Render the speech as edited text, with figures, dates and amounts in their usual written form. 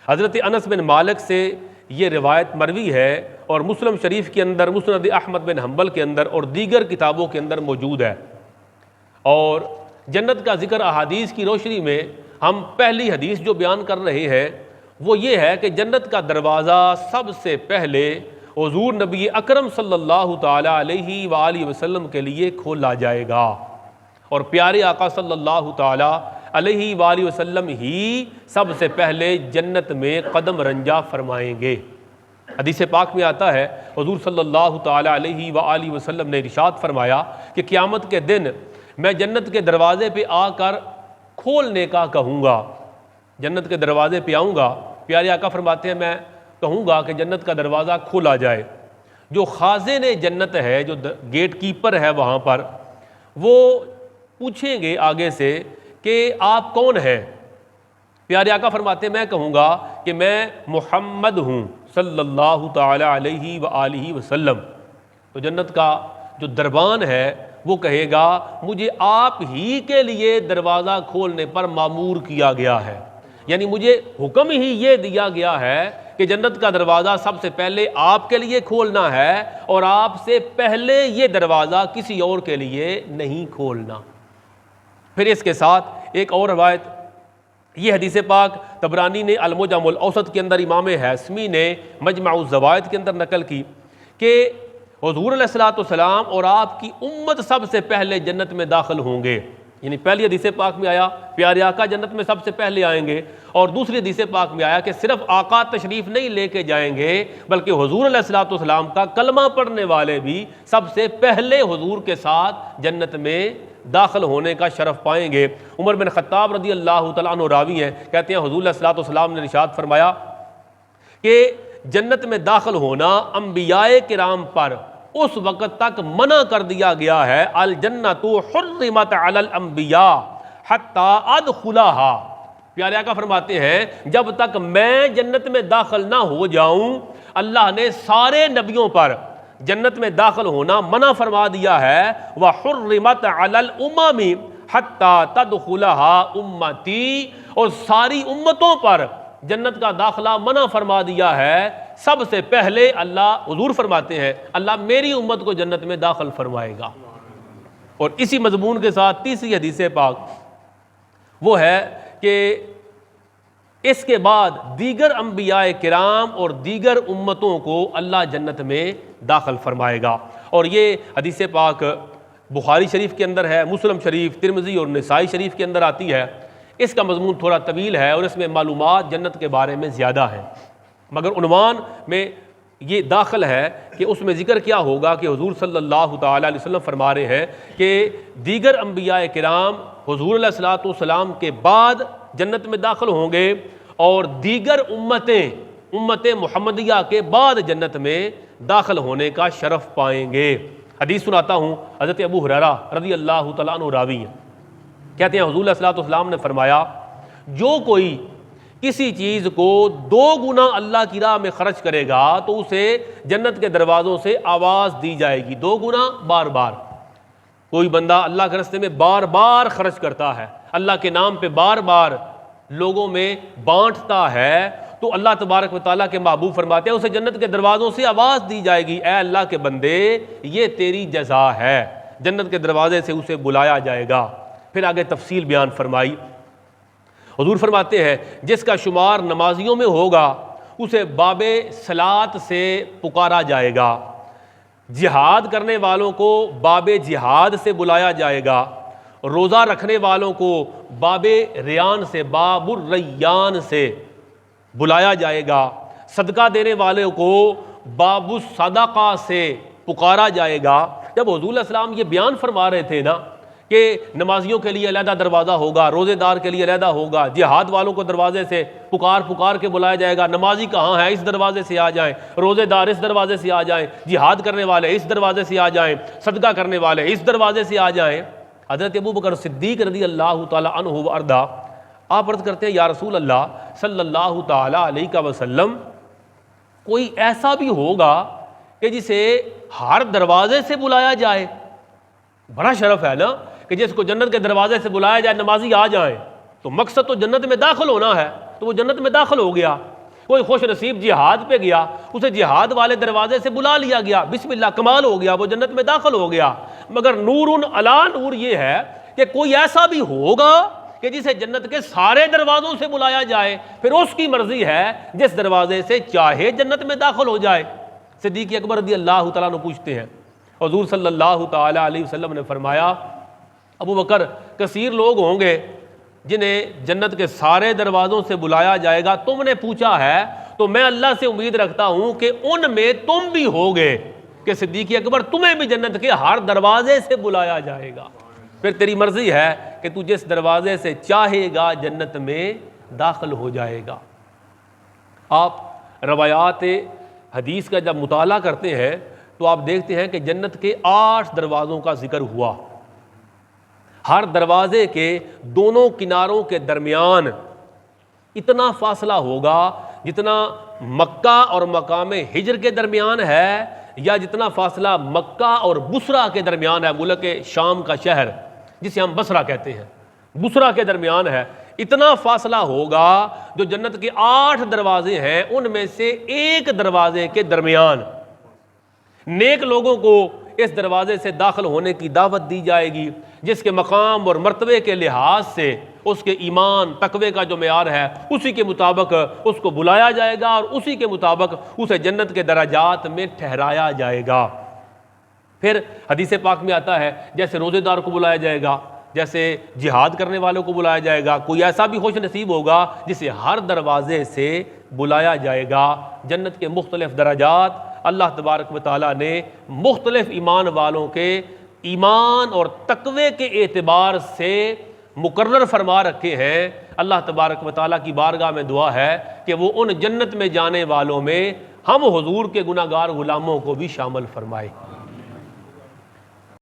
حضرت انس بن مالک سے یہ روایت مروی ہے اور مسلم شریف کے اندر، مسند احمد بن حنبل کے اندر اور دیگر کتابوں کے اندر موجود ہے۔ اور جنت کا ذکر احادیث کی روشنی میں ہم پہلی حدیث جو بیان کر رہے ہیں وہ یہ ہے کہ جنت کا دروازہ سب سے پہلے حضور نبی اکرم صلی اللہ تعالی علیہ وآلہ وسلم کے لیے کھولا جائے گا، اور پیارے آقا صلی اللہ تعالی علیہ وآلہ وسلم ہی سب سے پہلے جنت میں قدم رنجا فرمائیں گے۔ حدیث پاک میں آتا ہے حضور صلی اللہ تعالی علیہ وآلہ وسلم نے ارشاد فرمایا کہ قیامت کے دن میں جنت کے دروازے پہ آ کر کھولنے کا کہوں گا، جنت کے دروازے پہ آؤں گا، پیارے آقا فرماتے ہیں میں کہوں گا کہ جنت کا دروازہ کھولا جائے۔ جو خازن جنت ہے، جو گیٹ کیپر ہے وہاں پر، وہ پوچھیں گے آگے سے کہ آپ کون ہیں؟ پیارے آقا فرماتے ہیں میں کہوں گا کہ میں محمد ہوں صلی اللہ تعالی علیہ وآلہ وسلم۔ تو جنت کا جو دربان ہے وہ کہے گا مجھے آپ ہی کے لیے دروازہ کھولنے پر مامور کیا گیا ہے، یعنی مجھے حکم ہی یہ دیا گیا ہے کہ جنت کا دروازہ سب سے پہلے آپ کے لیے کھولنا ہے، اور آپ سے پہلے یہ دروازہ کسی اور کے لیے نہیں کھولنا۔ پھر اس کے ساتھ ایک اور روایت، یہ حدیث پاک طبرانی نے المعجم الاوسط کے اندر، امام ہیثمی نے مجمع الزوائد کے اندر نقل کی کہ حضور علیہ الصلوۃ والسلام اور آپ کی امت سب سے پہلے جنت میں داخل ہوں گے، یعنی پہلی حدیث پاک میں آیا پیارے آقا جنت میں سب سے پہلے آئیں گے، اور دوسری حدیث پاک میں آیا کہ صرف آقا تشریف نہیں لے کے جائیں گے بلکہ حضور علیہ الصلوۃ والسلام کا کلمہ پڑھنے والے بھی سب سے پہلے حضور کے ساتھ جنت میں داخل ہونے کا شرف پائیں گے۔ عمر بن خطاب رضی اللہ تعالیٰ عنہ راوی ہیں، کہتے ہیں حضور علیہ الصلوۃ والسلام نے ارشاد فرمایا کہ جنت میں داخل ہونا انبیاء کرام پر اس وقت تک منع کر دیا گیا ہے، الجنت حرمت علی الانبیاء حتی ادخلھا۔ پیارے آقا فرماتے ہیں جب تک میں جنت میں داخل نہ ہو جاؤں اللہ نے سارے نبیوں پر جنت میں داخل ہونا منع فرما دیا ہے، وحرمت علی الامم حتی تدخلھا امتی، اور ساری امتوں پر جنت کا داخلہ منع فرما دیا ہے، سب سے پہلے اللہ، حضور فرماتے ہیں اللہ میری امت کو جنت میں داخل فرمائے گا۔ اور اسی مضمون کے ساتھ تیسری حدیث پاک وہ ہے کہ اس کے بعد دیگر انبیاء کرام اور دیگر امتوں کو اللہ جنت میں داخل فرمائے گا، اور یہ حدیث پاک بخاری شریف کے اندر ہے، مسلم شریف، ترمذی اور نسائی شریف کے اندر آتی ہے۔ اس کا مضمون تھوڑا طویل ہے اور اس میں معلومات جنت کے بارے میں زیادہ ہیں، مگر عنوان میں یہ داخل ہے کہ اس میں ذکر کیا ہوگا کہ حضور صلی اللہ تعالی علیہ وسلم فرما رہے ہیں کہ دیگر انبیاء کرام حضور علیہ الصلوۃ والسلام کے بعد جنت میں داخل ہوں گے، اور دیگر امتیں امت محمدیہ کے بعد جنت میں داخل ہونے کا شرف پائیں گے۔ حدیث سناتا ہوں، حضرت ابو ہریرہ رضی اللہ تعالیٰ عنہ راوی ہیں، کہتے ہیں حضور علیہ الصلوۃ والسلام نے فرمایا جو کوئی کسی چیز کو 2 گنا اللہ کی راہ میں خرچ کرے گا تو اسے جنت کے دروازوں سے آواز دی جائے گی، 2 گنا بار بار۔ کوئی بندہ اللہ کے راستے میں بار بار خرچ کرتا ہے، اللہ کے نام پہ بار بار لوگوں میں بانٹتا ہے، تو اللہ تبارک و تعالیٰ کے محبوب فرماتے ہیں اسے جنت کے دروازوں سے آواز دی جائے گی، اے اللہ کے بندے یہ تیری جزا ہے، جنت کے دروازے سے اسے بلایا جائے گا۔ پھر آگے تفصیل بیان فرمائی، حضور فرماتے ہیں جس کا شمار نمازیوں میں ہوگا اسے باب صلاۃ سے پکارا جائے گا، جہاد کرنے والوں کو باب جہاد سے بلایا جائے گا، روزہ رکھنے والوں کو باب ریان سے، باب الریان سے بلایا جائے گا، صدقہ دینے والے کو باب الصدقہ سے پکارا جائے گا۔ جب حضور علیہ السلام یہ بیان فرما رہے تھے نا کہ نمازیوں کے لیے علیحدہ دروازہ ہوگا، روزے دار کے لیے علیحدہ ہوگا، جہاد والوں کو دروازے سے پکار کے بلایا جائے گا، نمازی کہاں ہیں اس دروازے سے آ جائیں، روزے دار اس دروازے سے آ جائیں، جہاد کرنے والے اس دروازے سے آ جائیں، صدقہ کرنے والے اس دروازے سے آ جائیں۔ حضرت ابوبکر صدیق رضی اللہ تعالی عنہ وارضا آپ عرض کرتے ہیں یا رسول اللہ صلی اللہ تعالی علیہ وسلم کوئی ایسا بھی ہوگا کہ جسے ہر دروازے سے بلایا جائے؟ بڑا شرف ہے نا کہ جس کو جنت کے دروازے سے بلایا جائے، نمازی آ جائیں، تو مقصد تو جنت میں داخل ہونا ہے، تو وہ جنت میں داخل ہو گیا۔ کوئی خوش نصیب جہاد پہ گیا، اسے جہاد والے دروازے سے بلا لیا گیا، بسم اللہ کمال ہو گیا، وہ جنت میں داخل ہو گیا۔ مگر نور علی نور یہ ہے کہ کوئی ایسا بھی ہوگا کہ جسے جنت کے سارے دروازوں سے بلایا جائے، پھر اس کی مرضی ہے جس دروازے سے چاہے جنت میں داخل ہو جائے۔ صدیق اکبر رضی اللہ تعالیٰ عنہ پوچھتے ہیں، حضور صلی اللہ تعالیٰ علیہ وسلم نے فرمایا، ابو بکر کثیر لوگ ہوں گے جنہیں جنت کے سارے دروازوں سے بلایا جائے گا، تم نے پوچھا ہے تو میں اللہ سے امید رکھتا ہوں کہ ان میں تم بھی ہوگے، کہ صدیق اکبر تمہیں بھی جنت کے ہر دروازے سے بلایا جائے گا، پھر تیری مرضی ہے کہ تو جس دروازے سے چاہے گا جنت میں داخل ہو جائے گا۔ آپ روایات حدیث کا جب مطالعہ کرتے ہیں تو آپ دیکھتے ہیں کہ جنت کے 8 دروازوں کا ذکر ہوا، ہر دروازے کے دونوں کناروں کے درمیان اتنا فاصلہ ہوگا جتنا مکہ اور مقام ہجر کے درمیان ہے، یا جتنا فاصلہ مکہ اور بصرہ کے درمیان ہے، ملک شام کا شہر جسے ہم بصرہ کہتے ہیں، بصرہ کے درمیان ہے، اتنا فاصلہ ہوگا جو جنت کے 8 دروازے ہیں ان میں سے ایک دروازے کے درمیان۔ نیک لوگوں کو اس دروازے سے داخل ہونے کی دعوت دی جائے گی، جس کے مقام اور مرتبے کے لحاظ سے اس کے ایمان تقوی کا جو معیار ہے اسی کے مطابق اس کو بلایا جائے گا، اور اسی کے مطابق اسے جنت کے درجات میں ٹھہرایا جائے گا۔ پھر حدیث پاک میں آتا ہے جیسے روزے دار کو بلایا جائے گا، جیسے جہاد کرنے والوں کو بلایا جائے گا، کوئی ایسا بھی خوش نصیب ہوگا جسے ہر دروازے سے بلایا جائے گا۔ جنت کے مختلف درجات اللہ تبارک و تعالیٰ نے مختلف ایمان والوں کے ایمان اور تقوی کے اعتبار سے مقرر فرما رکھے ہیں۔ اللہ تبارک و تعالیٰ کی بارگاہ میں دعا ہے کہ وہ ان جنت میں جانے والوں میں ہم حضور کے گناہگار غلاموں کو بھی شامل فرمائے۔